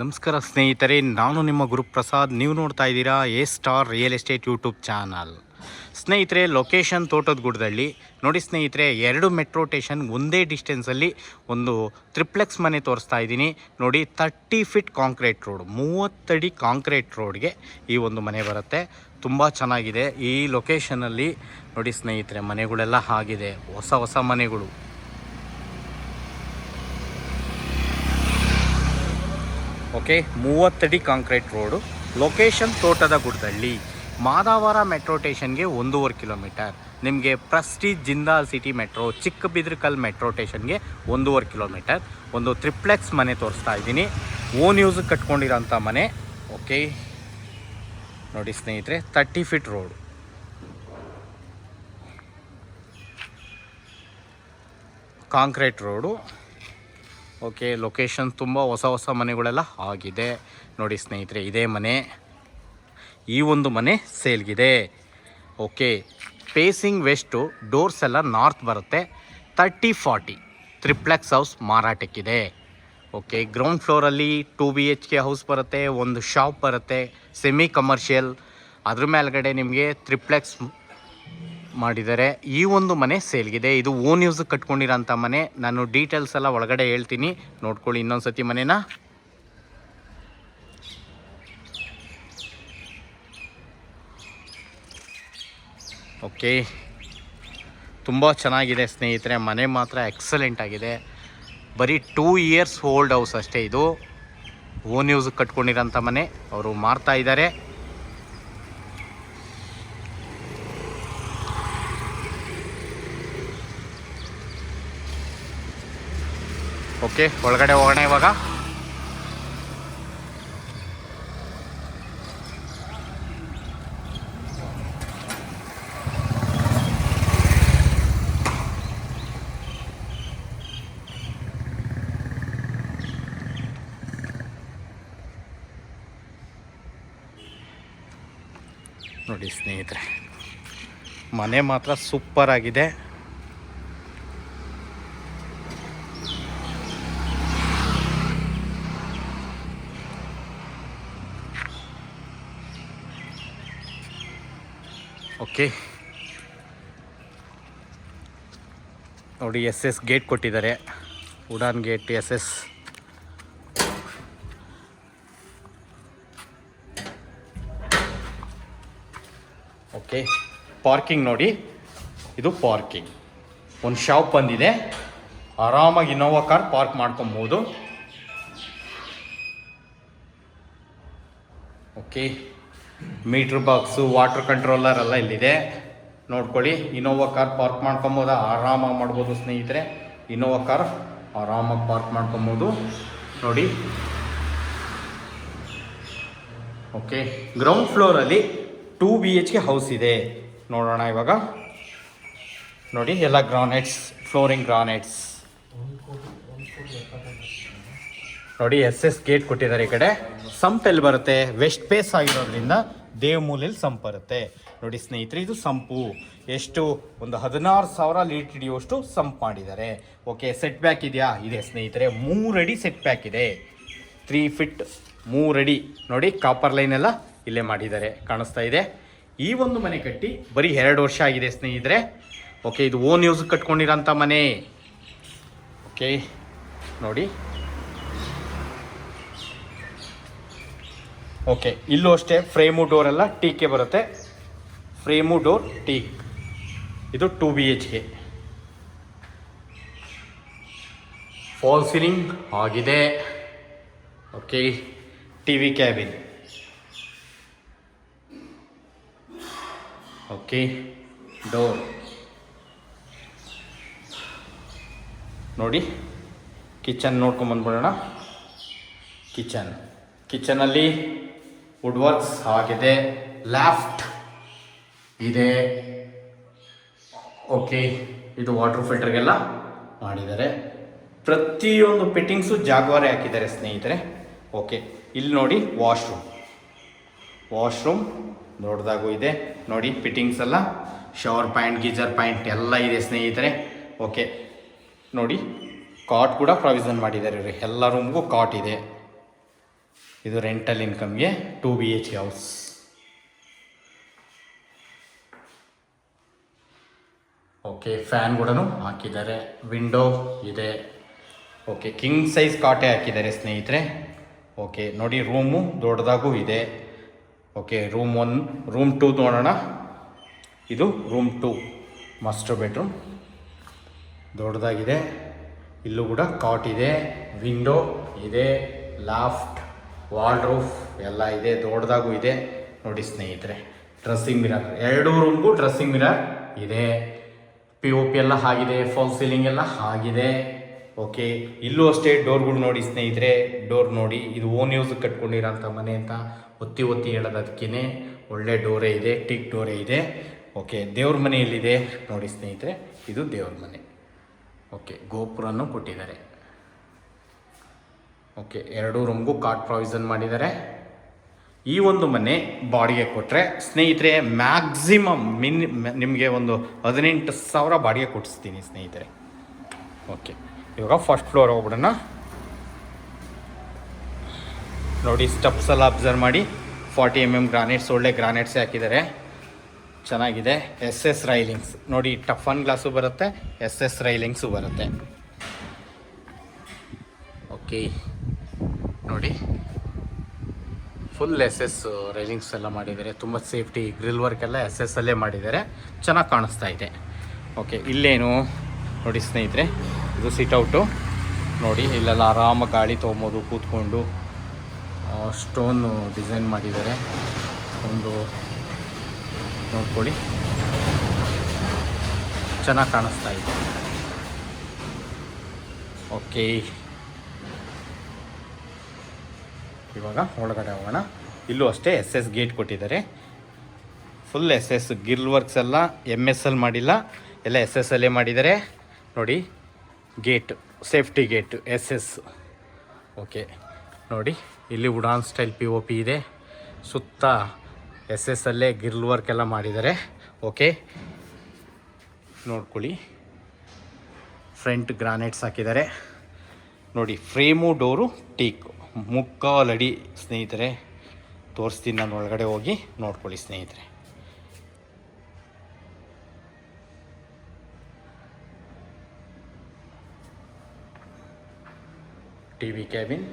ನಮಸ್ಕಾರ ಸ್ನೇಹಿತರೆ, ನಾನು ನಿಮ್ಮ ಗುರುಪ್ರಸಾದ್. ನೀವು ನೋಡ್ತಾ ಇದ್ದೀರಾ A star real estate YouTube channel. ಸ್ನೇಹಿತರೆ, ಲೊಕೇಶನ್ ತೋಟದ ಗುಡ್ಡದಲ್ಲಿ ನೋಡಿ ಸ್ನೇಹಿತರೆ, 2 ಮೆಟ್ರೋ ಸ್ಟೇಷನ್ ಒಂದೇ ಡಿಸ್ಟೆನ್ಸಲ್ಲಿ ಒಂದು ಟ್ರಿಪ್ಲೆಕ್ಸ್ ಮನೆ ತೋರಿಸ್ತಾ ಇದ್ದೀನಿ. ನೋಡಿ, 30 ಫೀಟ್ ಕಾಂಕ್ರೀಟ್ ರೋಡ್, 30 ಅಡಿ ಕಾಂಕ್ರೀಟ್ ರೋಡ್ಗೆ ಈ ಒಂದು ಮನೆ ಬರುತ್ತೆ. ತುಂಬ ಚೆನ್ನಾಗಿದೆ ಈ ಲೊಕೇಶನಲ್ಲಿ. ನೋಡಿ ಸ್ನೇಹಿತರೆ, ಮನೆಗಳೆಲ್ಲ ಆಗಿದೆ, ಹೊಸ ಮನೆಗಳು. ಓಕೆ, 30 ಅಡಿ ಕಾಂಕ್ರೀಟ್ ರೋಡು, ಲೊಕೇಶನ್ ತೋಟದ ಗುಡ್ಡದಲ್ಲಿ, ಮಾದಾವರ ಮೆಟ್ರೋ ಸ್ಟೇಷನ್ಗೆ 1.5 ಕಿಲೋಮೀಟರ್. ನಿಮಗೆ Prestige Jindal city metro, Chikkabidarakal metro ಸ್ಟೇಷನ್ಗೆ 1.5 ಕಿಲೋಮೀಟರ್. ಒಂದು ಟ್ರಿಪ್ಲೆಕ್ಸ್ ಮನೆ ತೋರಿಸ್ತಾ ಇದ್ದೀನಿ, ಓನ್ ಯೂಸ್ ಕಟ್ಕೊಂಡಿರೋಂಥ ಮನೆ. ಓಕೆ ನೋಡಿ ಸ್ನೇಹಿತರೆ, 30 feet road, concrete road. Okay, location ತುಂಬ ಹೊಸ ಮನೆಗಳೆಲ್ಲ ಆಗಿದೆ. ನೋಡಿ ಸ್ನೇಹಿತರೆ, ಇದೇ ಮನೆ, ಈ ಒಂದು ಮನೆ ಸೇಲ್ಗಿದೆ. ಓಕೆ, ಫೇಸಿಂಗ್ ವೆಸ್ಟು, ಡೋರ್ಸ್ ಎಲ್ಲ ನಾರ್ತ್ ಬರುತ್ತೆ. 30-40 ಟ್ರಿಪ್ಲೆಕ್ಸ್ ಹೌಸ್ ಮಾರಾಟಕ್ಕಿದೆ. ಓಕೆ, ಗ್ರೌಂಡ್ ಫ್ಲೋರಲ್ಲಿ 2 BHK ಹೌಸ್ ಬರುತ್ತೆ, ಒಂದು ಶಾಪ್ ಬರುತ್ತೆ, ಸೆಮಿ ಕಮರ್ಷಿಯಲ್. ಅದ್ರ ಮೇಲ್ಗಡೆ ನಿಮಗೆ ಟ್ರಿಪ್ಲೆಕ್ಸ್ ಮಾಡಿದ್ದಾರೆ. ಈ ಒಂದು ಮನೆ ಸೇಲ್ಗಿದೆ. ಇದು ಓನ್ ಯೂಸ್ ಕಟ್ಕೊಂಡಿರೋಂಥ ಮನೆ. ನಾನು ಡೀಟೇಲ್ಸ್ ಎಲ್ಲ ಒಳಗಡೆ ಹೇಳ್ತೀನಿ, ನೋಡ್ಕೊಳ್ಳಿ ಇನ್ನೊಂದು ಸತಿ ಮನೆನ. ಓಕೆ, ತುಂಬ ಚೆನ್ನಾಗಿದೆ ಸ್ನೇಹಿತರೆ, ಮನೆ ಮಾತ್ರ ಎಕ್ಸಲೆಂಟ್ ಆಗಿದೆ. ಬರೀ 2 ಇಯರ್ಸ್ ಓಲ್ಡ್ ಹೌಸ್ ಅಷ್ಟೇ ಇದು. ಓನ್ ಯೂಸ್ ಕಟ್ಕೊಂಡಿರೋಂಥ ಮನೆ, ಅವರು ಮಾರ್ತಾ ಇದ್ದಾರೆ. ಓಕೆ, ಒಳಗಡೆ ಹೋಗೋಣ ಇವಾಗ. ನೋಡಿ ಸ್ನೇಹಿತರೆ, ಮನೆ ಮಾತ್ರ ಸೂಪರ್ ಆಗಿದೆ. ಓಕೆ ನೋಡಿ, SS ಗೇಟ್ ಕೊಟ್ಟಿದ್ದಾರೆ, wooden gate SS. Okay, parking ನೋಡಿ, ಇದು ಪಾರ್ಕಿಂಗ್. ಒಂದು ಶಾಪ್ ಬಂದಿದೆ, ಆರಾಮಾಗಿ ಇನೋವಾ ಕಾರ್ ಪಾರ್ಕ್ ಮಾಡ್ಕೊಬೋದು. Okay, metre box, water controller ಎಲ್ಲ ಇಲ್ಲಿದೆ, ನೋಡ್ಕೊಳ್ಳಿ. ಇನೋವಾ ಕಾರ್ ಪಾರ್ಕ್ ಮಾಡ್ಕೊಬೋದು, ಆರಾಮಾಗಿ ಮಾಡ್ಬೋದು ಸ್ನೇಹಿತರೆ. ಇನೋವಾ ಕಾರ್ ಆರಾಮಾಗಿ ಪಾರ್ಕ್ ಮಾಡ್ಕೊಬೋದು ನೋಡಿ. ಓಕೆ, ಗ್ರೌಂಡ್ ಫ್ಲೋರಲ್ಲಿ 2 BHK ಹೌಸ್ ಇದೆ. ನೋಡೋಣ ಇವಾಗ. ನೋಡಿ, ಎಲ್ಲ ಗ್ರಾನೈಟ್ಸ್, ಫ್ಲೋರಿಂಗ್ ಗ್ರಾನೈಟ್ಸ್. ನೋಡಿ, SS ಗೇಟ್ ಕೊಟ್ಟಿದ್ದಾರೆ. ಈ ಕಡೆ ಸಂಪ್ ಎಲ್ಲಿ ಬರುತ್ತೆ, ವೆಸ್ಟ್ ಫೇಸ್ ಆಗಿರೋದ್ರಿಂದ ದೇವಮೂಲೆಯಲ್ಲಿ ಸಂಪ್ ಬರುತ್ತೆ. ನೋಡಿ ಸ್ನೇಹಿತರೆ, ಇದು ಸಂಪು. ಎಷ್ಟು, ಒಂದು 16,000 ಲೀಟರ್ ಹಿಡಿಯುವಷ್ಟು ಸಂಪ್ ಮಾಡಿದ್ದಾರೆ. ಓಕೆ, ಸೆಟ್ ಬ್ಯಾಕ್ ಇದೆಯಾ? ಇದೆ ಸ್ನೇಹಿತರೆ, 3 ಅಡಿ ಸೆಟ್ ಬ್ಯಾಕ್ ಇದೆ. 3 ಫೀಟ್ 3 ಅಡಿ. ನೋಡಿ, ಕಾಪರ್ ಲೈನ್ ಎಲ್ಲ ಇಲ್ಲೇ ಮಾಡಿದ್ದಾರೆ, ಕಾಣಿಸ್ತಾ ಇದೆ. ಈ ಒಂದು ಮನೆ ಕಟ್ಟಿ ಬರೀ 2 ವರ್ಷ ಆಗಿದೆ ಸ್ನೇಹಿತರೆ. ಓಕೆ, ಇದು ಓನ್ ಯೂಸ್ ಕಟ್ಕೊಂಡಿರೋಂಥ ಮನೆ. ಓಕೆ ನೋಡಿ. ಓಕೆ, ಇಲ್ಲೂ ಅಷ್ಟೇ ಫ್ರೇಮು ಡೋರ್ ಎಲ್ಲ ಟೀಕೆ ಬರುತ್ತೆ. Frame door teak. ಇದು 2 BHK. ಫಾಲ್ ಸೀಲಿಂಗ್ ಆಗಿದೆ. Okay, TV cabin. Okay, door ನೋಡಿ. ಕಿಚನ್ ನೋಡ್ಕೊಂಬಂದ್ಬಿಡೋಣ. ಕಿಚನಲ್ಲಿ ವುಡ್ ವರ್ಕ್ಸ್ ಆಗಿದೆ, ಲ್ಯಾಫ್ಟ್ ಇದೆ. ಓಕೆ, ಇದು ವಾಟರ್ ಫಿಲ್ಟರ್ಗೆಲ್ಲ ಮಾಡಿದ್ದಾರೆ. ಪ್ರತಿಯೊಂದು ಫಿಟ್ಟಿಂಗ್ಸು ಜಾಗ್ವಾರೆ ಹಾಕಿದ್ದಾರೆ ಸ್ನೇಹಿತರೆ. ಓಕೆ, ಇಲ್ಲಿ ನೋಡಿ, ವಾಶ್ರೂಮ್ ದೊಡ್ಡದಾಗೂ ಇದೆ ನೋಡಿ. ಫಿಟ್ಟಿಂಗ್ಸ್ ಎಲ್ಲ, ಶವರ್ ಪಾಯಿಂಟ್, ಗೀಜರ್ ಪಾಯಿಂಟ್ ಎಲ್ಲ ಇದೆ ಸ್ನೇಹಿತರೆ. ಓಕೆ ನೋಡಿ, ಕಾಟ್ ಕೂಡ ಪ್ರಾವಿಷನ್ ಮಾಡಿದ್ದಾರೆ. ಎಲ್ಲ ರೂಮ್ಗೂ ಕಾಟ್ ಇದೆ. ಇದು ರೆಂಟಲ್ ಇನ್ಕಮ್ಗೆ 2 BHK ಹೌಸ್. ಓಕೆ, ಫ್ಯಾನ್ ಕೂಡ ಹಾಕಿದ್ದಾರೆ, ವಿಂಡೋ ಇದೆ. ಓಕೆ, ಕಿಂಗ್ ಸೈಜ್ ಕಾಟೆ ಹಾಕಿದ್ದಾರೆ ಸ್ನೇಹಿತರೆ. ಓಕೆ ನೋಡಿ, ರೂಮು ದೊಡ್ಡದಾಗೂ ಇದೆ. ಓಕೆ, ರೂಮ್ 1 ರೂಮ್ 2 ನೋಡೋಣ. ಇದು ರೂಮ್ 2 ಮಾಸ್ಟರ್ ಬೆಡ್ರೂಮ್, ದೊಡ್ಡದಾಗಿದೆ. ಇಲ್ಲೂ ಕೂಡ ಕಾಟ್ ಇದೆ, ವಿಂಡೋ ಇದೆ, ಲಾಫ್ಟ್, ವಾರ್ಡ್ರೂಫ್ ಎಲ್ಲ ಇದೆ, ದೊಡ್ಡದಾಗೂ ಇದೆ ನೋಡಿ ಸ್ನೇಹಿತರೆ. ಡ್ರೆಸ್ಸಿಂಗ್ ಮಿರರ್, 2 ರೂಮ್ಗೂ ಡ್ರೆಸ್ಸಿಂಗ್ ಮಿರರ್ ಇದೆ. POP ಎಲ್ಲ ಆಗಿದೆ, ಫಾಲ್ ಸೀಲಿಂಗ್ ಎಲ್ಲ ಆಗಿದೆ. ಓಕೆ, ಇಲ್ಲೂ ಅಷ್ಟೇ ಡೋರ್ಗಳು ನೋಡಿ ಸ್ನೇಹಿತರೆ. ಡೋರ್ ನೋಡಿ, ಇದು ಓನ್ ಯೂಸ್ ಕಟ್ಕೊಂಡಿರೋಂಥ ಮನೆ ಅಂತ ಒತ್ತಿ ಹೇಳೋದಕ್ಕೇ ಒಳ್ಳೆ ಡೋರೇ ಇದೆ, ಟಿಕ್ ಡೋರೇ ಇದೆ. ಓಕೆ, ದೇವ್ರ ಮನೆ ಎಲ್ಲಿದೆ ನೋಡಿ ಸ್ನೇಹಿತರೆ, ಇದು ದೇವ್ರ ಮನೆ. ಓಕೆ, ಗೋಪುರನೂ ಕೊಟ್ಟಿದ್ದಾರೆ. ಓಕೆ, 2 ರೂಮ್ಗೂ ಕಾಟ್ ಪ್ರಾವಿಷನ್ ಮಾಡಿದ್ದಾರೆ. ಈ ಒಂದು ಮನೆ ಬಾಡಿಗೆ ಕೊಟ್ಟರೆ ಸ್ನೇಹಿತರೆ ಮ್ಯಾಕ್ಸಿಮಮ್ ನಿಮಗೆ ಒಂದು 18,000 ಬಾಡಿಗೆ ಕೊಡಿಸ್ತೀನಿ ಸ್ನೇಹಿತರೆ. ಓಕೆ, ಇವಾಗ ಫಸ್ಟ್ ಫ್ಲೋರ್ ಹೋಗ್ಬಿಡೋಣ. ನೋಡಿ, ಸ್ಟೆಪ್ಸ್ ಎಲ್ಲ ಅಬ್ಸರ್ವ್ ಮಾಡಿ, 40 mm ಗ್ರಾನೈಟ್ಸ್, ಒಳ್ಳೆ ಗ್ರಾನೈಟ್ಸೇ ಹಾಕಿದ್ದಾರೆ, ಚೆನ್ನಾಗಿದೆ. SS ರೈಲಿಂಗ್ಸ್ ನೋಡಿ, ಟಫನ್ ಗ್ಲಾಸು ಬರುತ್ತೆ, SS ರೈಲಿಂಗ್ಸು ಬರುತ್ತೆ. ಓಕೆ ನೋಡಿ, ಫುಲ್ SS ರೈಲಿಂಗ್ಸ್ ಎಲ್ಲ ಮಾಡಿದ್ದಾರೆ, ತುಂಬ ಸೇಫ್ಟಿ, ಗ್ರಿಲ್ ವರ್ಕ್ ಎಲ್ಲ SS ಅಲ್ಲೇ ಮಾಡಿದ್ದಾರೆ, ಚೆನ್ನಾಗಿ ಕಾಣಿಸ್ತಾ ಇದೆ. ಓಕೆ, ಇಲ್ಲೇನು ನೋಡಿ ಸ್ನೇಹಿತರೆ, ಇದು ಸಿಟ್ಔಟು ನೋಡಿ, ಇಲ್ಲೆಲ್ಲ ಆರಾಮಾಗಿ ಗಾಳಿ ತೊಗೊಬೋದು ಕೂತ್ಕೊಂಡು. ಸ್ಟೋನು ಡಿಸೈನ್ ಮಾಡಿದ್ದಾರೆ, ಒಂದು ನೋಡ್ಕೊಳ್ಳಿ, ಚೆನ್ನಾಗಿ ಕಾಣಿಸ್ತಾ ಇದೆ. ಓಕೆ, ಇವಾಗ ಒಳಗಡೆ ಹೋಗೋಣ. ಇಲ್ಲೂ ಅಷ್ಟೇ SS ಗೇಟ್ ಕೊಟ್ಟಿದ್ದಾರೆ, ಫುಲ್ SS ಗಿಲ್ ವರ್ಕ್ಸ್ ಎಲ್ಲ MS ಅಲ್ಲಿ ಮಾಡಿಲ್ಲ, ಎಲ್ಲ SS ಅಲ್ಲೇ ಮಾಡಿದ್ದಾರೆ ನೋಡಿ. Gate, safety gate SS. Okay ನೋಡಿ, ಇಲ್ಲಿ ವುಡಾನ್ ಸ್ಟೈಲ್ POP ಇದೆ, ಸುತ್ತ SS ಅಲ್ಲೇ ಗಿರ್ಲ್ ವರ್ಕ್ ಎಲ್ಲ ಮಾಡಿದ್ದಾರೆ. ಓಕೆ ನೋಡ್ಕೊಳ್ಳಿ, ಫ್ರಂಟ್ ಗ್ರಾನೈಟ್ಸ್ ಹಾಕಿದ್ದಾರೆ ನೋಡಿ. ಫ್ರೇಮು ಡೋರು ಟೀಕ್, 3 ಅಡಿ ಸ್ನೇಹಿತರೆ. ತೋರಿಸ್ತೀನಿ ನಾನು, ಒಳಗಡೆ ಹೋಗಿ ನೋಡ್ಕೊಳ್ಳಿ ಸ್ನೇಹಿತರೆ. TV ಕ್ಯಾಬಿನ್,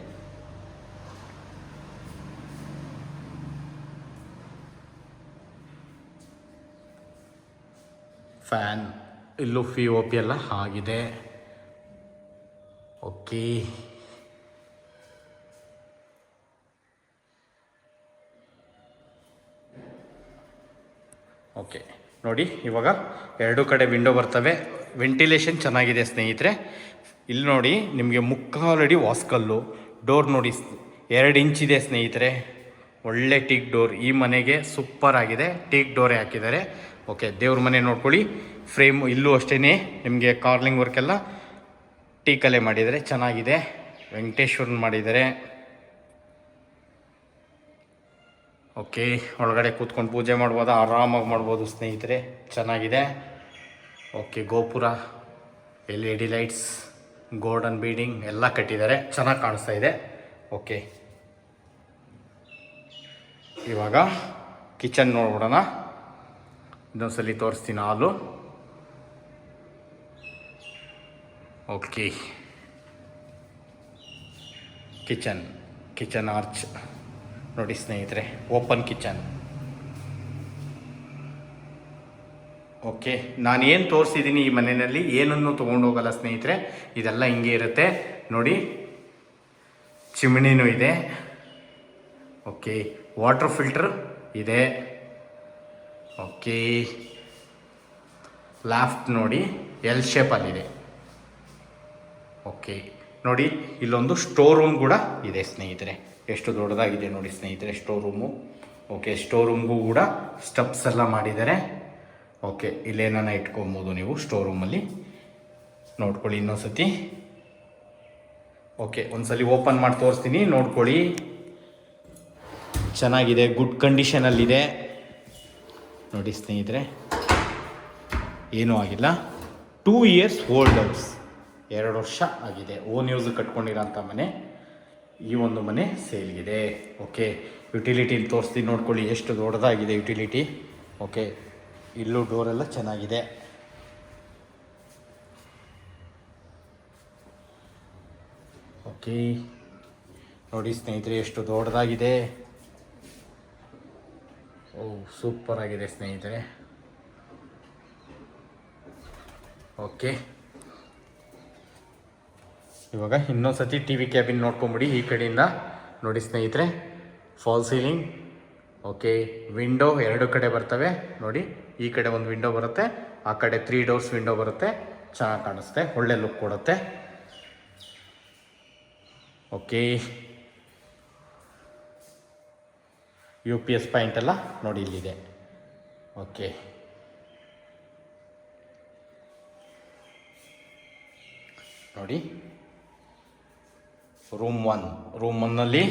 ಫ್ಯಾನ್, ಇಲ್ಲೂ POP ಎಲ್ಲ ಆಗಿದೆ. ಓಕೆ, ಓಕೆ ನೋಡಿ, ಇವಾಗ 2 ಕಡೆ ವಿಂಡೋ ಬರ್ತವೆ, ವೆಂಟಿಲೇಷನ್ ಚೆನ್ನಾಗಿದೆ ಸ್ನೇಹಿತರೆ. ಇಲ್ಲಿ ನೋಡಿ, ನಿಮಗೆ 3 ಅಡಿ ವಾಸ್ಕಲ್ಲು, ಡೋರ್ ನೋಡಿ 2 ಇಂಚಿದೆ ಸ್ನೇಹಿತರೆ, ಒಳ್ಳೆ ಟೀಕ್ ಡೋರ್. ಈ ಮನೆಗೆ ಸೂಪರ್ ಆಗಿದೆ, ಟೀಕ್ ಡೋರೇ ಹಾಕಿದ್ದಾರೆ. ಓಕೆ, ದೇವ್ರ ಮನೆ ನೋಡ್ಕೊಳ್ಳಿ, ಫ್ರೇಮ್ ಇಲ್ಲೂ ಅಷ್ಟೇ ನಿಮಗೆ ಕಾರ್ಲಿಂಗ್ ವರ್ಕೆಲ್ಲ ಟೀಕಲ್ಲೇ ಮಾಡಿದ್ದಾರೆ, ಚೆನ್ನಾಗಿದೆ. ವೆಂಕಟೇಶ್ವರನ್ ಮಾಡಿದ್ದಾರೆ. ಓಕೆ, ಒಳಗಡೆ ಕೂತ್ಕೊಂಡು ಪೂಜೆ ಮಾಡ್ಬೋದು, ಆರಾಮಾಗಿ ಮಾಡ್ಬೋದು ಸ್ನೇಹಿತರೆ, ಚೆನ್ನಾಗಿದೆ. ಓಕೆ, ಗೋಪುರ, LED ಲೈಟ್ಸ್, ಗೋಲ್ಡನ್ ಬೀಡಿಂಗ್ ಎಲ್ಲ ಕಟ್ಟಿದ್ದಾರೆ, ಚೆನ್ನಾಗಿ ಕಾಣಿಸ್ತಾ ಇದೆ. ಓಕೆ, ಇವಾಗ ಕಿಚನ್ ನೋಡ್ಬಿಡೋಣ. ಇನ್ನೊಂದ್ಸಲಿ ತೋರಿಸ್ತೀನಿ ಹಾಲು. ಓಕೆ, ಕಿಚನ್ ಆರ್ಚ್ ನೋಡಿ ಸ್ನೇಹಿತರೆ, ಓಪನ್ ಕಿಚನ್. ಓಕೆ, ನಾನು ಏನು ತೋರಿಸಿದ್ದೀನಿ ಈ ಮನೆಯಲ್ಲಿ ಏನನ್ನು ತೊಗೊಂಡೋಗಲ್ಲ ಸ್ನೇಹಿತರೆ, ಇದೆಲ್ಲ ಹಿಂಗೆ ಇರುತ್ತೆ ನೋಡಿ. ಚಿಮ್ನಿನೂ ಇದೆ. ಓಕೆ, ವಾಟರ್ ಫಿಲ್ಟರ್ ಇದೆ. ಓಕೆ, ಲಾಫ್ಟ್ ನೋಡಿ L ಶೇಪಲ್ಲಿದೆ. ಓಕೆ ನೋಡಿ, ಇಲ್ಲೊಂದು ಸ್ಟೋರ್ ರೂಮ್ ಕೂಡ ಇದೆ ಸ್ನೇಹಿತರೆ, ಎಷ್ಟು ದೊಡ್ಡದಾಗಿದೆ ನೋಡಿ ಸ್ನೇಹಿತರೆ ಸ್ಟೋರ್ ರೂಮು. ಓಕೆ, ಸ್ಟೋರ್ ರೂಮ್ಗೂ ಕೂಡ ಸ್ಟೆಪ್ಸ್ ಎಲ್ಲ ಮಾಡಿದ್ದಾರೆ. ಓಕೆ, ಇಲ್ಲೇನ ಇಟ್ಕೊಬೋದು ನೀವು ಸ್ಟೋರ್ ರೂಮಲ್ಲಿ, ನೋಡ್ಕೊಳ್ಳಿ ಇನ್ನೊಂದ್ಸತಿ. ಓಕೆ, ಒಂದ್ಸಲಿ ಓಪನ್ ಮಾಡಿ ತೋರಿಸ್ತೀನಿ, ನೋಡ್ಕೊಳ್ಳಿ. ಚೆನ್ನಾಗಿದೆ, ಗುಡ್ ಕಂಡೀಷನಲ್ಲಿದೆ ನೋಡಿ ಸ್ನೇಹಿತರೆ, ಏನೂ ಆಗಿಲ್ಲ. 2 ಇಯರ್ಸ್ ಓಲ್ಡ್ ಹೌಸ್, 2 ವರ್ಷ ಆಗಿದೆ. ಓನ್ ಯೂಸ್ ಕಟ್ಕೊಂಡಿರೋಂಥ ಮನೆ. ಈ ಒಂದು ಮನೆ ಸೇಲ್ಗಿದೆ. ಓಕೆ, ಯುಟಿಲಿಟಿ ತೋರಿಸ್ತೀನಿ ನೋಡ್ಕೊಳ್ಳಿ, ಎಷ್ಟು ದೊಡ್ಡದಾಗಿದೆ ಯುಟಿಲಿಟಿ. ಓಕೆ, ಇಲ್ಲೂ ಡೋರೆಲ್ಲ ಚೆನ್ನಾಗಿದೆ. ಓಕೆ ನೋಡಿ ಸ್ನೇಹಿತರೆ, ಎಷ್ಟು ದೊಡ್ಡದಾಗಿದೆ. ಓ, ಸೂಪರ್ ಆಗಿದೆ ಸ್ನೇಹಿತರೆ. ಓಕೆ, ಇವಾಗ ಇನ್ನೊಂದು ಸತಿ ಟಿ ವಿ ಕ್ಯಾಬಿನ್ ನೋಡ್ಕೊಂಬಿಡಿ ಈ ಕಡೆಯಿಂದ. ನೋಡಿ ಸ್ನೇಹಿತರೆ, ಫಾಲ್ ಸೀಲಿಂಗ್. ಓಕೆ, ವಿಂಡೋ 2 ಕಡೆ ಬರ್ತವೆ ನೋಡಿ. ಈ ಕಡೆ ಒಂದು ವಿಂಡೋ ಬರುತ್ತೆ, ಆ ಕಡೆ 3 ಡೋರ್ಸ್ ವಿಂಡೋ ಬರುತ್ತೆ. ಚೆನ್ನಾಗಿ ಕಾಣಿಸುತ್ತೆ, ಒಳ್ಳೆ ಲುಕ್ ಕೊಡುತ್ತೆ. ಓಕೆ, UPS ಪಾಯಿಂಟ್ ಎಲ್ಲ ನೋಡಿ ಇಲ್ಲಿದೆ. ಓಕೆ, ನೋಡಿ ರೂಮ್ 1ನಲ್ಲಿ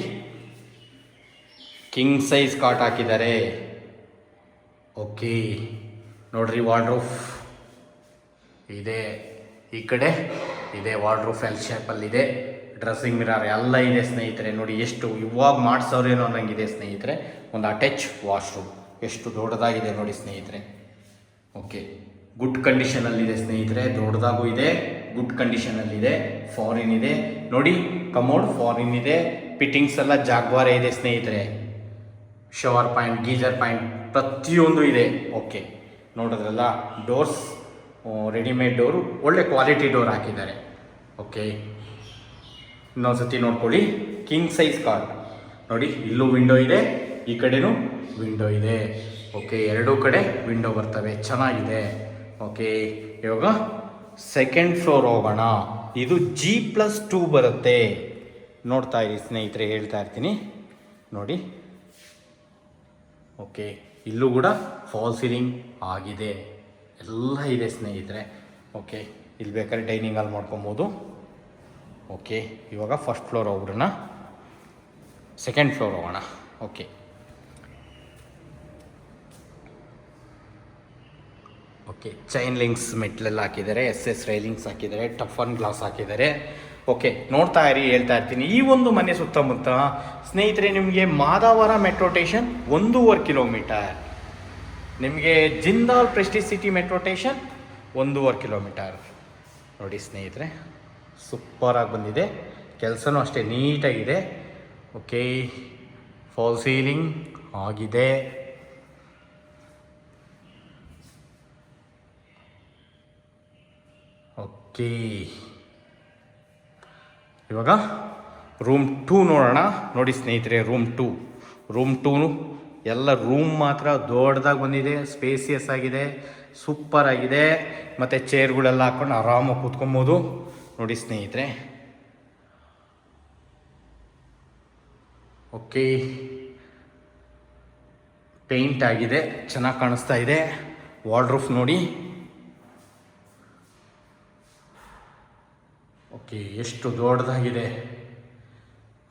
ಕಿಂಗ್ ಸೈಜ್ ಕಾಟ್ ಹಾಕಿದ್ದಾರೆ. ಓಕೆ ನೋಡ್ರಿ, ವಾರ್ಡ್ರೋಫ್ ಇದೆ, ಈ ಕಡೆ ಇದೆ ವಾರ್ಡ್ರೋಫ್ ಎಲ್ ಶೇಪಲ್ಲಿದೆ. ಡ್ರೆಸ್ಸಿಂಗ್ ಮಿರರ್ ಎಲ್ಲ ಇದೆ ಸ್ನೇಹಿತರೆ. ನೋಡಿ ಎಷ್ಟು ಇವಾಗ ಮಾಡಿಸೋರೇನೋ ಅನ್ನಂಗಿದೆ ಸ್ನೇಹಿತರೆ. ಒಂದು ಅಟ್ಯಾಚ್ ವಾಶ್ರೂಮ್ ಎಷ್ಟು ದೊಡ್ಡದಾಗಿದೆ ನೋಡಿ ಸ್ನೇಹಿತರೆ. ಓಕೆ, ಗುಡ್ ಕಂಡೀಷನಲ್ಲಿದೆ ಸ್ನೇಹಿತರೆ, ದೊಡ್ಡದಾಗೂ ಇದೆ, ಗುಡ್ ಕಂಡೀಷನಲ್ಲಿದೆ. ಫಾರಿನ್ ಇದೆ ನೋಡಿ, ಕಮೋಡ್ ಫಾರಿನ್ ಇದೆ. ಫಿಟ್ಟಿಂಗ್ಸ್ ಎಲ್ಲ ಜಾಗ್ವಾರೆ ಇದೆ ಸ್ನೇಹಿತರೆ. ಶವರ್ ಪಾಯಿಂಟ್, ಗೀಜರ್ ಪಾಯಿಂಟ್ ಪ್ರತಿಯೊಂದು ಇದೆ. ಓಕೆ, ನೋಡಿದ್ರಲ್ಲ, ಡೋರ್ಸ್ ರೆಡಿಮೇಡ್ ಡೋರು, ಒಳ್ಳೆ ಕ್ವಾಲಿಟಿ ಡೋರ್ ಹಾಕಿದ್ದಾರೆ. ಓಕೆ, ಇನ್ನೊಂದು ಸತಿ ನೋಡ್ಕೊಳ್ಳಿ, ಕಿಂಗ್ ಸೈಜ್ ಕಾಟ್ ನೋಡಿ. ಇಲ್ಲೂ ವಿಂಡೋ ಇದೆ, ಈ ಕಡೆನೂ ವಿಂಡೋ ಇದೆ. ಓಕೆ, ಎರಡೂ ಕಡೆ ವಿಂಡೋ ಬರ್ತವೆ, ಚೆನ್ನಾಗಿದೆ. ಓಕೆ, ಇವಾಗ ಸೆಕೆಂಡ್ ಫ್ಲೋರ್ ಹೋಗೋಣ. ಇದು G+2 ಬರುತ್ತೆ. ನೋಡ್ತಾ ಇರಿ ಸ್ನೇಹಿತರೆ, ಹೇಳ್ತಾ ಇರ್ತೀನಿ ನೋಡಿ. ಓಕೆ, ಇಲ್ಲೂ ಕೂಡ ಫಾಲ್ ಸೀಲಿಂಗ್ ಆಗಿದೆ, ಎಲ್ಲ ಇದೆ ಸ್ನೇಹಿತರೆ. ಓಕೆ, ಇಲ್ಲಿ ಬೇಕಾದ್ರೆ ಡೈನಿಂಗ್ ಹಾಲ್ ಮಾಡ್ಕೊಬೋದು. ಓಕೆ, ಇವಾಗ ಫಸ್ಟ್ ಫ್ಲೋರ್ ಹೋಗ್ಬಿಡೋಣ, ಸೆಕೆಂಡ್ ಫ್ಲೋರ್ ಹೋಗೋಣ. ಓಕೆ, ಓಕೆ, ಚೈನ್ ಲಿಂಕ್ಸ್ ಮೆಟ್ಲೆಲ್ಲ ಹಾಕಿದ್ದಾರೆ, SS ರೈಲಿಂಗ್ಸ್ ಹಾಕಿದ್ದಾರೆ, ಟಫನ್ ಗ್ಲಾಸ್ ಹಾಕಿದ್ದಾರೆ. ಓಕೆ, ನೋಡ್ತಾ ಇರಿ, ಹೇಳ್ತಾ ಇರ್ತೀನಿ. ಈ ಒಂದು ಮನೆ ಸುತ್ತಮುತ್ತ ಸ್ನೇಹಿತರೆ ನಿಮಗೆ ಮಾದಾವರ ಮೆಟ್ರೋ ಸ್ಟೇಷನ್ 1.5 ಕಿಲೋಮೀಟರ್, ನಿಮಗೆ Jindal Prestige city metro station 1.5 kilometre. ನೋಡಿ ಸ್ನೇಹಿತರೆ, ಸೂಪರಾಗಿ ಬಂದಿದೆ, ಕೆಲಸನೂ ಅಷ್ಟೇ ನೀಟಾಗಿದೆ. ಓಕೆ, ಫಾಲ್ ಸೀಲಿಂಗ್ ಆಗಿದೆ. ಓಕೆ, ಇವಾಗ ರೂಮ್ 2 ನೋಡೋಣ. ನೋಡಿ ಸ್ನೇಹಿತರೆ, ರೂಮ್ 2 ಎಲ್ಲ ರೂಮ್ ಮಾತ್ರ ದೊಡ್ಡದಾಗಿ ಬಂದಿದೆ, ಸ್ಪೇಸಿಯಸ್ ಆಗಿದೆ, ಸೂಪರ್ ಆಗಿದೆ. ಮತ್ತು ಚೇರ್ಗಳೆಲ್ಲ ಹಾಕ್ಕೊಂಡು ಆರಾಮಾಗಿ ಕೂತ್ಕೊಬೋದು. ನೋಡಿ ಸ್ನೇಹಿತರೆ. ಓಕೆ, ಪೇಂಟ್ ಆಗಿದೆ, ಚೆನ್ನಾಗಿ ಕಾಣಿಸ್ತಾ ಇದೆ. ವಾರ್ಡ್ರೋಫ್ ನೋಡಿ. ಓಕೆ, ಎಷ್ಟು ದೊಡ್ಡದಾಗಿದೆ.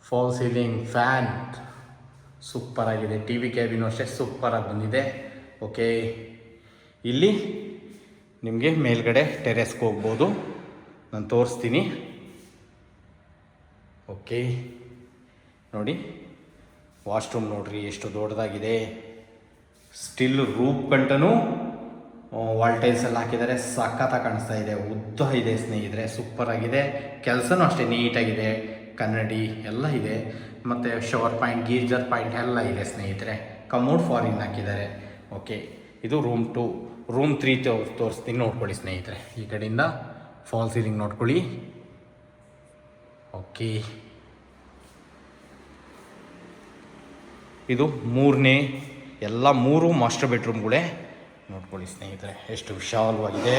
ಫಾಲ್ ಸೀಲಿಂಗ್, ಫ್ಯಾನ್ ಸೂಪರ್ ಆಗಿದೆ. ಟಿ ವಿ ಕ್ಯಾಬಿನು ಅಷ್ಟೇ ಸೂಪರಾಗಿ ಬಂದಿದೆ. ಓಕೆ, ಇಲ್ಲಿ ನಿಮಗೆ ಮೇಲ್ಗಡೆ ಟೆರೆಸ್ಗೆ ಹೋಗ್ಬೋದು, ನಾನು ತೋರಿಸ್ತೀನಿ. ಓಕೆ, ನೋಡಿ ವಾಶ್ರೂಮ್ ನೋಡ್ರಿ ಎಷ್ಟು ದೊಡ್ಡದಾಗಿದೆ. ಸ್ಟಿಲ್ ರೂಪ್ ಗಂಟನೂ ವಾಲ್ ಟೈಲ್ಸ್ ಎಲ್ಲ ಹಾಕಿದ್ದಾರೆ, ಸಖತ್ತಾಗಿ ಕಾಣಿಸ್ತಾ ಇದೆ, ಉದ್ದ ಇದೆ ಸ್ನೇಹಿತರೆ, ಸೂಪರ್ ಆಗಿದೆ. ಕೆಲಸನೂ ಅಷ್ಟೇ ನೀಟಾಗಿದೆ, ಕನ್ನಡಿ ಎಲ್ಲ ಇದೆ. ಮತ್ತು ಶವರ್ ಪಾಯಿಂಟ್, ಗೀಜರ್ ಪಾಯಿಂಟ್ ಎಲ್ಲ ಇದೆ ಸ್ನೇಹಿತರೆ. ಕಮೋಡ್ ಫಾರಿನ್ ಹಾಕಿದ್ದಾರೆ. ಓಕೆ, ಇದು ರೂಮ್ 2. ರೂಮ್ 3 ತೋರಿಸ್ತೀನಿ, ನೋಡ್ಕೊಳ್ಳಿ ಸ್ನೇಹಿತರೆ. ಈ ಕಡೆಯಿಂದ ಫಾಲ್ ಸೀಲಿಂಗ್ ನೋಡ್ಕೊಳ್ಳಿ. ಓಕೆ, ಇದು 3ನೇ, ಎಲ್ಲ 3 ಮಾಸ್ಟರ್ ಬೆಡ್ರೂಮ್ಗಳೇ. ನೋಡ್ಕೊಳ್ಳಿ ಸ್ನೇಹಿತರೆ, ಎಷ್ಟು ವಿಶಾಲವಾಗಿದೆ.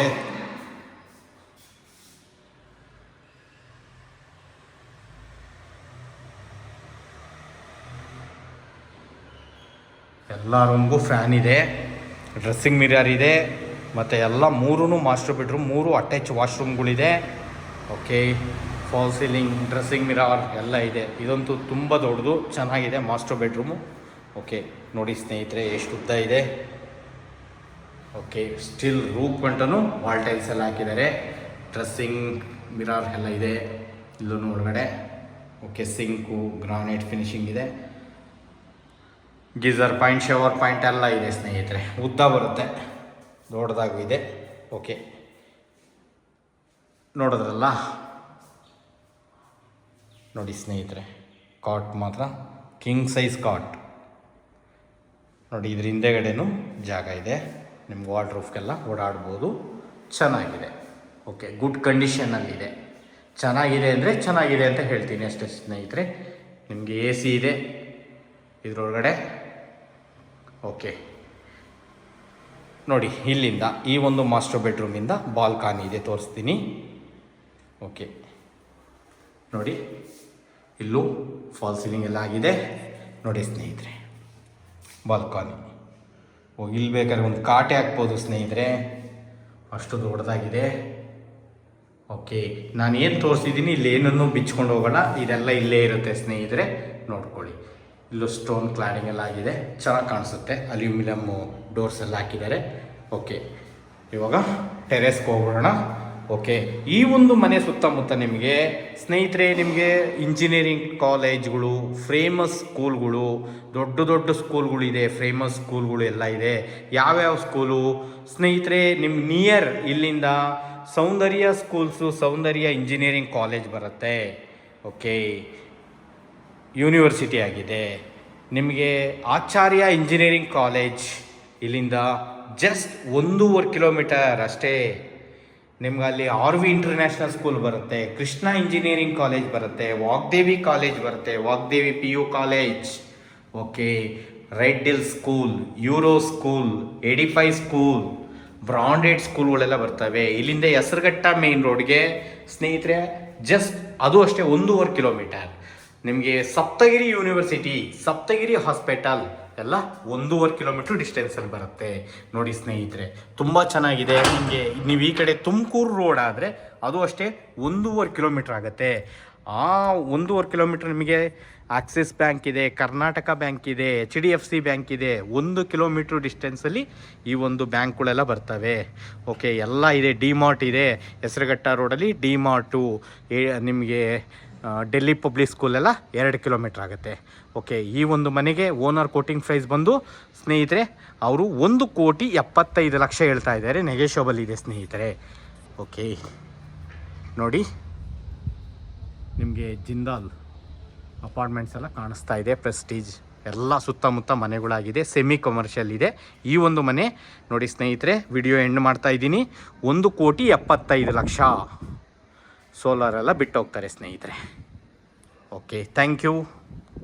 ಎಲ್ಲ ರೂಮ್ಗೂ ಫ್ಯಾನ್ ಇದೆ, ಡ್ರೆಸ್ಸಿಂಗ್ ಮಿರರ್ ಇದೆ, ಮತ್ತು ಎಲ್ಲ 3 ಮಾಸ್ಟರ್ ಬೆಡ್ರೂಮ್, 3 ಅಟ್ಯಾಚ್ ವಾಶ್ರೂಮ್ಗಳಿದೆ. Okay, fall ceiling, dressing mirror ಎಲ್ಲ ಇದೆ. ಇದಂತೂ ತುಂಬ ದೊಡ್ಡದು, ಚೆನ್ನಾಗಿದೆ ಮಾಸ್ಟರ್ ಬೆಡ್ರೂಮು. ಓಕೆ, ನೋಡಿ ಸ್ನೇಹಿತರೆ, ಎಷ್ಟು ಉದ್ದ ಇದೆ. ಓಕೆ, ಸ್ಟಿಲ್ ರೂಪ್ ಗಂಟನು ವಾಲ್ ಟೈಲ್ಸ್ ಎಲ್ಲ ಹಾಕಿದ್ದಾರೆ, ಡ್ರೆಸ್ಸಿಂಗ್ ಮಿರರ್ ಎಲ್ಲ ಇದೆ ಇಲ್ಲೂ ಒಳಗಡೆ. ಓಕೆ, ಸಿಂಕು ಗ್ರಾನೈಟ್ ಫಿನಿಶಿಂಗ್ ಇದೆ. ಗೀಸರ್ ಪಾಯಿಂಟ್, ಶವರ್ ಪಾಯಿಂಟ್ ಎಲ್ಲ ಇದೆ ಸ್ನೇಹಿತರೆ. ಉದ್ದ ಬರುತ್ತೆ, ದೊಡ್ಡದಾಗೂ ಇದೆ. ಓಕೆ, ನೋಡಿದ್ರಲ್ಲ, ನೋಡಿ ಸ್ನೇಹಿತರೆ, ಕಾಟ್ ಮಾತ್ರ ಕಿಂಗ್ ಸೈಜ್ ಕಾಟ್. ನೋಡಿ, ಇದ್ರ ಹಿಂದೆಗಡೆನೂ ಜಾಗ ಇದೆ, ನಿಮ್ಗೆ ವಾರ್ಡ್ರೂಫ್ಗೆಲ್ಲ ಓಡಾಡ್ಬೋದು. ಚೆನ್ನಾಗಿದೆ. ಓಕೆ, ಗುಡ್ ಕಂಡೀಷನಲ್ಲಿದೆ. ಚೆನ್ನಾಗಿದೆ ಅಂದರೆ ಚೆನ್ನಾಗಿದೆ ಅಂತ ಹೇಳ್ತೀನಿ ಅಷ್ಟೇ ಸ್ನೇಹಿತರೆ. ನಿಮಗೆ ಎ ಸಿ ಇದೆ ಇದರೊಳಗಡೆ. ಓಕೆ, ನೋಡಿ, ಇಲ್ಲಿಂದ ಈ ಒಂದು ಮಾಸ್ಟರ್ ಬೆಡ್ರೂಮಿಂದ ಬಾಲ್ಕಾನಿ ಇದೆ, ತೋರಿಸ್ತೀನಿ. ಓಕೆ, ನೋಡಿ, ಇಲ್ಲೂ ಫಾಲ್ ಸೀಲಿಂಗ್ ಎಲ್ಲ ಆಗಿದೆ. ನೋಡಿ ಸ್ನೇಹಿತರೆ, ಬಾಲ್ಕಾನಿ. ಇಲ್ಲಿ ಬೇಕಾದ್ರೆ ಒಂದು ಕಾಟೆ ಹಾಕ್ಬೋದು ಸ್ನೇಹಿತರೆ, ಅಷ್ಟು ದೊಡ್ಡದಾಗಿದೆ. ಓಕೆ, ನಾನು ಏನು ತೋರಿಸಿದ್ದೀನಿ ಇಲ್ಲಿ ಏನನ್ನೂ ಬಿಚ್ಕೊಂಡು ಹೋಗೋಣ, ಇದೆಲ್ಲ ಇಲ್ಲೇ ಇರುತ್ತೆ ಸ್ನೇಹಿತರೆ, ನೋಡ್ಕೊಳ್ಳಿ. ಇಲ್ಲೂ ಸ್ಟೋನ್ ಕ್ಲಾಡಿಂಗ್ ಎಲ್ಲ ಆಗಿದೆ, ಚೆನ್ನಾಗಿ ಕಾಣಿಸುತ್ತೆ. ಅಲ್ಯೂಮಿನಿಯಮ್ ಡೋರ್ಸ್ ಎಲ್ಲ ಹಾಕಿದ್ದಾರೆ. ಓಕೆ, ಇವಾಗ ಟೆರೆಸ್ಗೆ ಹೋಗೋಣ. ಓಕೆ, ಈ ಒಂದು ಮನೆ ಸುತ್ತಮುತ್ತ ನಿಮಗೆ ಸ್ನೇಹಿತರೆ, ನಿಮಗೆ ಇಂಜಿನಿಯರಿಂಗ್ ಕಾಲೇಜ್ಗಳು, ಫೇಮಸ್ ಸ್ಕೂಲ್ಗಳು, ದೊಡ್ಡ ದೊಡ್ಡ ಸ್ಕೂಲ್ಗಳಿದೆ, ಫೇಮಸ್ ಸ್ಕೂಲ್ಗಳು ಎಲ್ಲ ಇದೆ. ಯಾವ್ಯಾವ ಸ್ಕೂಲು ಸ್ನೇಹಿತರೆ? ನಿಮ್ಮ ನಿಯರ್ ಇಲ್ಲಿಂದ ಸೌಂದರ್ಯ ಸ್ಕೂಲ್ಸು, ಸೌಂದರ್ಯ ಇಂಜಿನಿಯರಿಂಗ್ ಕಾಲೇಜ್ ಬರುತ್ತೆ. ಓಕೆ, ಯೂನಿವರ್ಸಿಟಿ ಆಗಿದೆ. ನಿಮಗೆ ಆಚಾರ್ಯ ಇಂಜಿನಿಯರಿಂಗ್ ಕಾಲೇಜ್ ಇಲ್ಲಿಂದ ಜಸ್ಟ್ 1.5 ಕಿಲೋಮೀಟರ್ ಅಷ್ಟೇ. ನಿಮ್ಗೆ ಅಲ್ಲಿ RV ಇಂಟರ್ನ್ಯಾಷನಲ್ ಸ್ಕೂಲ್ ಬರುತ್ತೆ, ಕೃಷ್ಣ ಇಂಜಿನಿಯರಿಂಗ್ ಕಾಲೇಜ್ ಬರುತ್ತೆ, ವಾಗ್ದೇವಿ ಕಾಲೇಜ್ ಬರುತ್ತೆ, Vagdevi PU college. Okay, right ಡಿಲ್ school, Euro school, Edify school, branded ಸ್ಕೂಲ್ಗಳೆಲ್ಲ ಬರ್ತವೆ. ಇಲ್ಲಿಂದ ಹೆಸರುಘಟ್ಟ ಮೇನ್ ರೋಡ್ಗೆ ಸ್ನೇಹಿತರೆ ಜಸ್ಟ್ ಅದು ಅಷ್ಟೇ 1.5 ಕಿಲೋಮೀಟರ್. ನಿಮಗೆ ಸಪ್ತಗಿರಿ ಯೂನಿವರ್ಸಿಟಿ, ಸಪ್ತಗಿರಿ ಹಾಸ್ಪಿಟಲ್ ಎಲ್ಲ 1.5 ಕಿಲೋಮೀಟ್ರ್ ಡಿಸ್ಟೆನ್ಸಲ್ಲಿ ಬರುತ್ತೆ. ನೋಡಿ ಸ್ನೇಹಿತರೆ, ತುಂಬ ಚೆನ್ನಾಗಿದೆ. ನಿಮಗೆ ನೀವು ಈ ಕಡೆ ತುಮಕೂರು ರೋಡ್ ಆದರೆ ಅದು ಅಷ್ಟೇ 1.5 ಕಿಲೋಮೀಟ್ರ್ ಆಗುತ್ತೆ. ಆ 1.5 ಕಿಲೋಮೀಟ್ರ್ ನಿಮಗೆ ಆಕ್ಸಿಸ್ ಬ್ಯಾಂಕ್ ಇದೆ, ಕರ್ನಾಟಕ ಬ್ಯಾಂಕ್ ಇದೆ, HDFC ಬ್ಯಾಂಕ್ ಇದೆ. 1 ಕಿಲೋಮೀಟ್ರ್ ಡಿಸ್ಟೆನ್ಸಲ್ಲಿ ಈ ಒಂದು ಬ್ಯಾಂಕ್ಗಳೆಲ್ಲ ಬರ್ತವೆ. ಓಕೆ, ಎಲ್ಲ ಇದೆ. ಡಿಮಾರ್ಟ್ ಇದೆ ಹೆಸರುಘಟ್ಟ ರೋಡಲ್ಲಿ. ಡಿಮಾರ್ಟು ನಿಮಗೆ ಡೆಲ್ಲಿ ಪಬ್ಲಿಕ್ ಸ್ಕೂಲೆಲ್ಲ 2 ಕಿಲೋಮೀಟ್ರ್ ಆಗುತ್ತೆ. ಓಕೆ, ಈ ಒಂದು ಮನೆಗೆ ಓನರ್ ಕೋಟಿಂಗ್ ಪ್ರೈಸ್ ಬಂದು ಸ್ನೇಹಿತರೆ ಅವರು 1,75,00,000 ಹೇಳ್ತಾ ಇದ್ದಾರೆ. ನೆಗೆಷಿಯಬಲ್ ಇದೆ ಸ್ನೇಹಿತರೆ. ಓಕೆ, ನೋಡಿ, ನಿಮಗೆ ಜಿಂದಾಲ್ ಅಪಾರ್ಟ್ಮೆಂಟ್ಸ್ ಎಲ್ಲ ಕಾಣಿಸ್ತಾ ಇದೆ. ಪ್ರೆಸ್ಟೀಜ್ ಎಲ್ಲ ಸುತ್ತಮುತ್ತ ಮನೆಗಳಾಗಿದೆ, ಸೆಮಿ ಕಮರ್ಷಿಯಲ್ ಇದೆ. ಈ ಒಂದು ಮನೆ ನೋಡಿ ಸ್ನೇಹಿತರೆ, ವಿಡಿಯೋ ಎಂಡ್ ಮಾಡ್ತಾ ಇದ್ದೀನಿ. 1,75,00,000 ಸೋಲಾರೆಲ್ಲ ಬಿಟ್ಟು ಹೋಗ್ತಾರೆ ಸ್ನೇಹಿತರೆ. Okay, thank you.